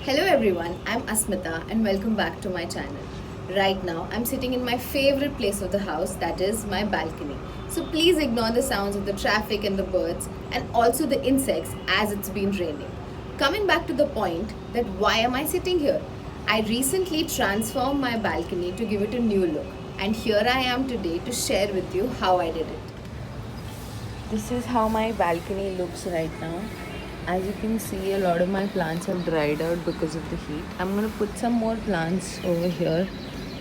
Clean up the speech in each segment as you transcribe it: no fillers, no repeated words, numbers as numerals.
Hello everyone, I'm Asmita and welcome back to my channel. Right now, I'm sitting in my favorite place of the house, that is my balcony. So please ignore the sounds of the traffic and the birds and also the insects as it's been raining. Coming back to the point that why am I sitting here? I recently transformed my balcony to give it a new look and here I am today to share with you how I did it. This is how my balcony looks right now. As you can see, a lot of my plants have dried out because of the heat. I'm going to put some more plants over here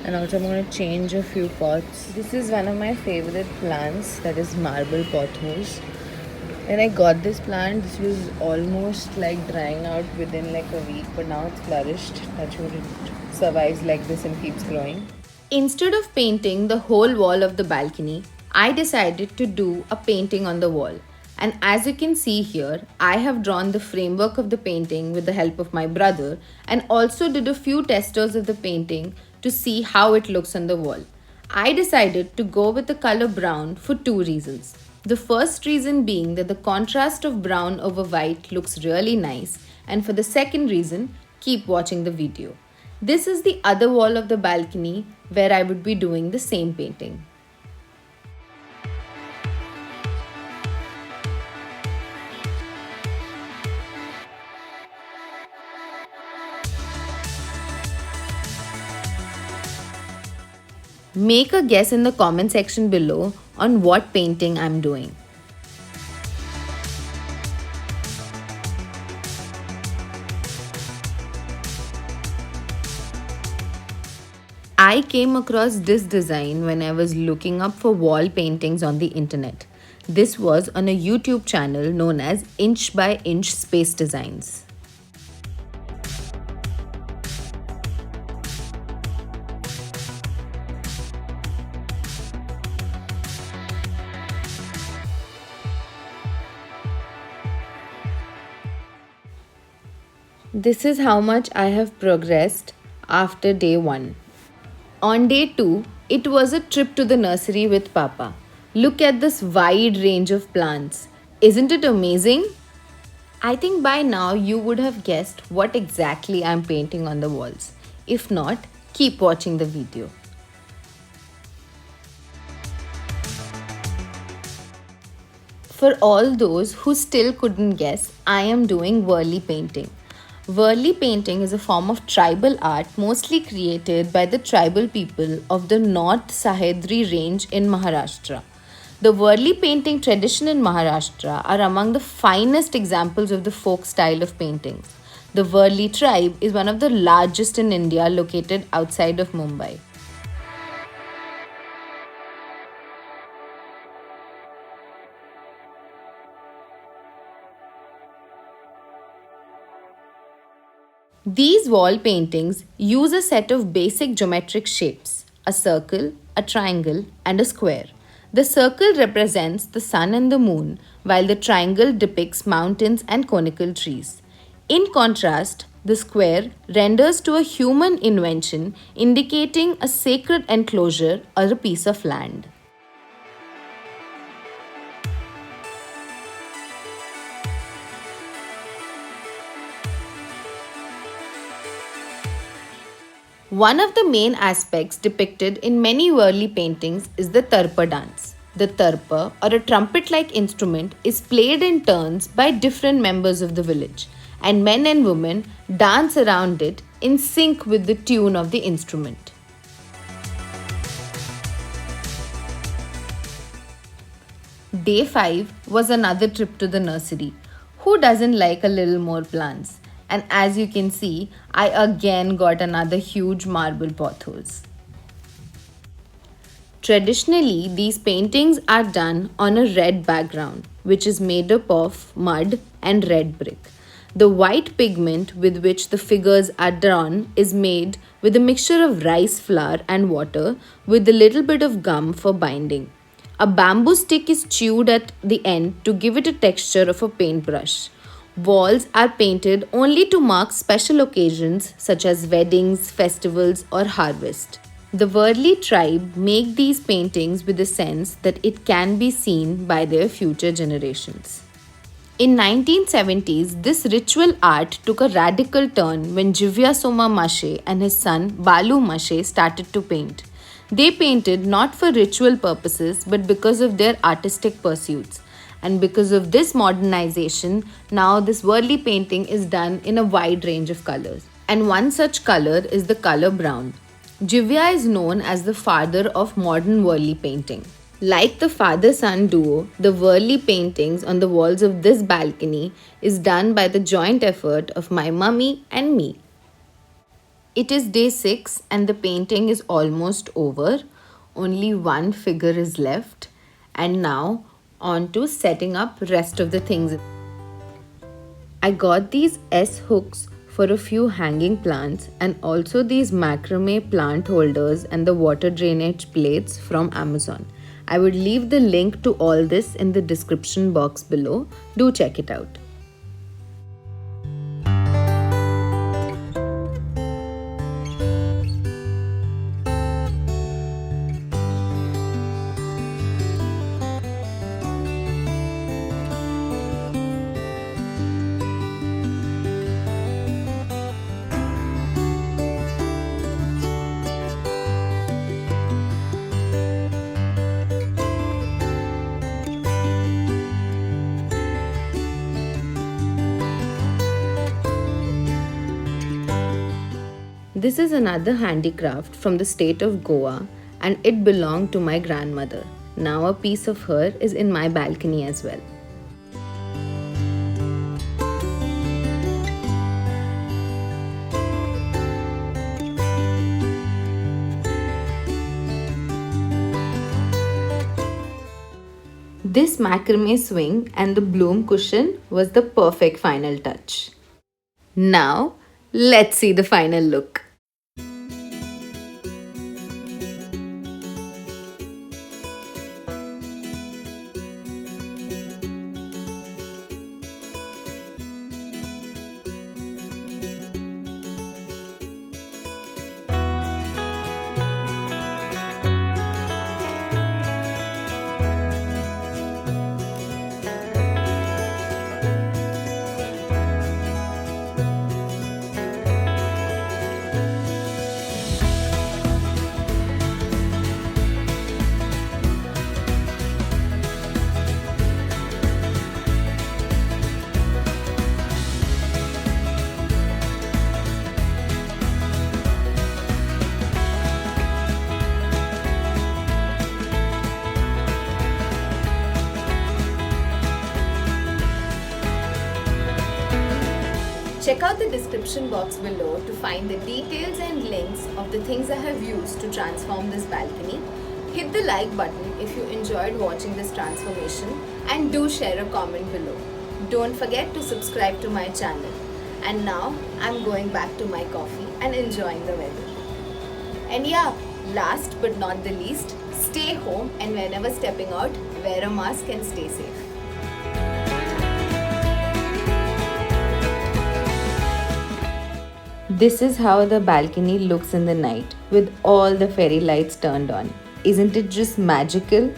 and also I'm going to change a few pots. This is one of my favorite plants, that is marble pothos. When I got this plant, this was almost like drying out within like a week, but now it's flourished. That's what it survives like this and keeps growing. Instead of painting the whole wall of the balcony, I decided to do a painting on the wall. And as you can see here, I have drawn the framework of the painting with the help of my brother and also did a few testers of the painting to see how it looks on the wall. I decided to go with the color brown for two reasons. The first reason being that the contrast of brown over white looks really nice, and for the second reason, keep watching the video. This is the other wall of the balcony where I would be doing the same painting. Make a guess in the comment section below on what painting I'm doing. I came across this design when I was looking up for wall paintings on the internet. This was on a YouTube channel known as Inch by Inch Space Designs. This is how much I have progressed after day 1. On day 2, it was a trip to the nursery with Papa. Look at this wide range of plants. Isn't it amazing? I think by now you would have guessed what exactly I'm painting on the walls. If not, keep watching the video. For all those who still couldn't guess, I am doing Worli painting. Worli painting is a form of tribal art mostly created by the tribal people of the North Sahyadri range in Maharashtra. The Worli painting tradition in Maharashtra are among the finest examples of the folk style of painting. The Worli tribe is one of the largest in India located outside of Mumbai. These wall paintings use a set of basic geometric shapes, a circle, a triangle, and a square. The circle represents the sun and the moon, while the triangle depicts mountains and conical trees. In contrast, the square renders to a human invention indicating a sacred enclosure or a piece of land. One of the main aspects depicted in many Worli paintings is the tarpa dance. The tarpa, or a trumpet like instrument, is played in turns by different members of the village, and men and women dance around it in sync with the tune of the instrument. Day 5 was another trip to the nursery. Who doesn't like a little more plants? And as you can see, I again got another huge marble pothos. Traditionally, these paintings are done on a red background, which is made up of mud and red brick. The white pigment with which the figures are drawn is made with a mixture of rice flour and water with a little bit of gum for binding. A bamboo stick is chewed at the end to give it a texture of a paintbrush. Walls are painted only to mark special occasions such as weddings, festivals, or harvest. The Worli tribe make these paintings with the sense that it can be seen by their future generations. In 1970s, this ritual art took a radical turn when Jivya Soma Mashe and his son Balu Mashe started to paint. They painted not for ritual purposes but because of their artistic pursuits. And because of this modernization, now this Worli painting is done in a wide range of colors. And one such color is the color brown. Jivya is known as the father of modern Worli painting. Like the father son duo, the Worli paintings on the walls of this balcony is done by the joint effort of my mummy and me. It is day 6 and the painting is almost over. Only one figure is left. And now on to setting up rest of the things. I got these S hooks for a few hanging plants and also these macrame plant holders and the water drainage plates from Amazon. I would leave the link to all this in the description box below. Do check it out. This is another handicraft from the state of Goa and it belonged to my grandmother. Now a piece of her is in my balcony as well. This macrame swing and the bloom cushion was the perfect final touch. Now, let's see the final look. Check out the description box below to find the details and links of the things I have used to transform this balcony. Hit the like button if you enjoyed watching this transformation and do share a comment below. Don't forget to subscribe to my channel. And now I'm going back to my coffee and enjoying the weather. And yeah, last but not the least, stay home and whenever stepping out, wear a mask and stay safe. This is how the balcony looks in the night with all the fairy lights turned on. Isn't it just magical?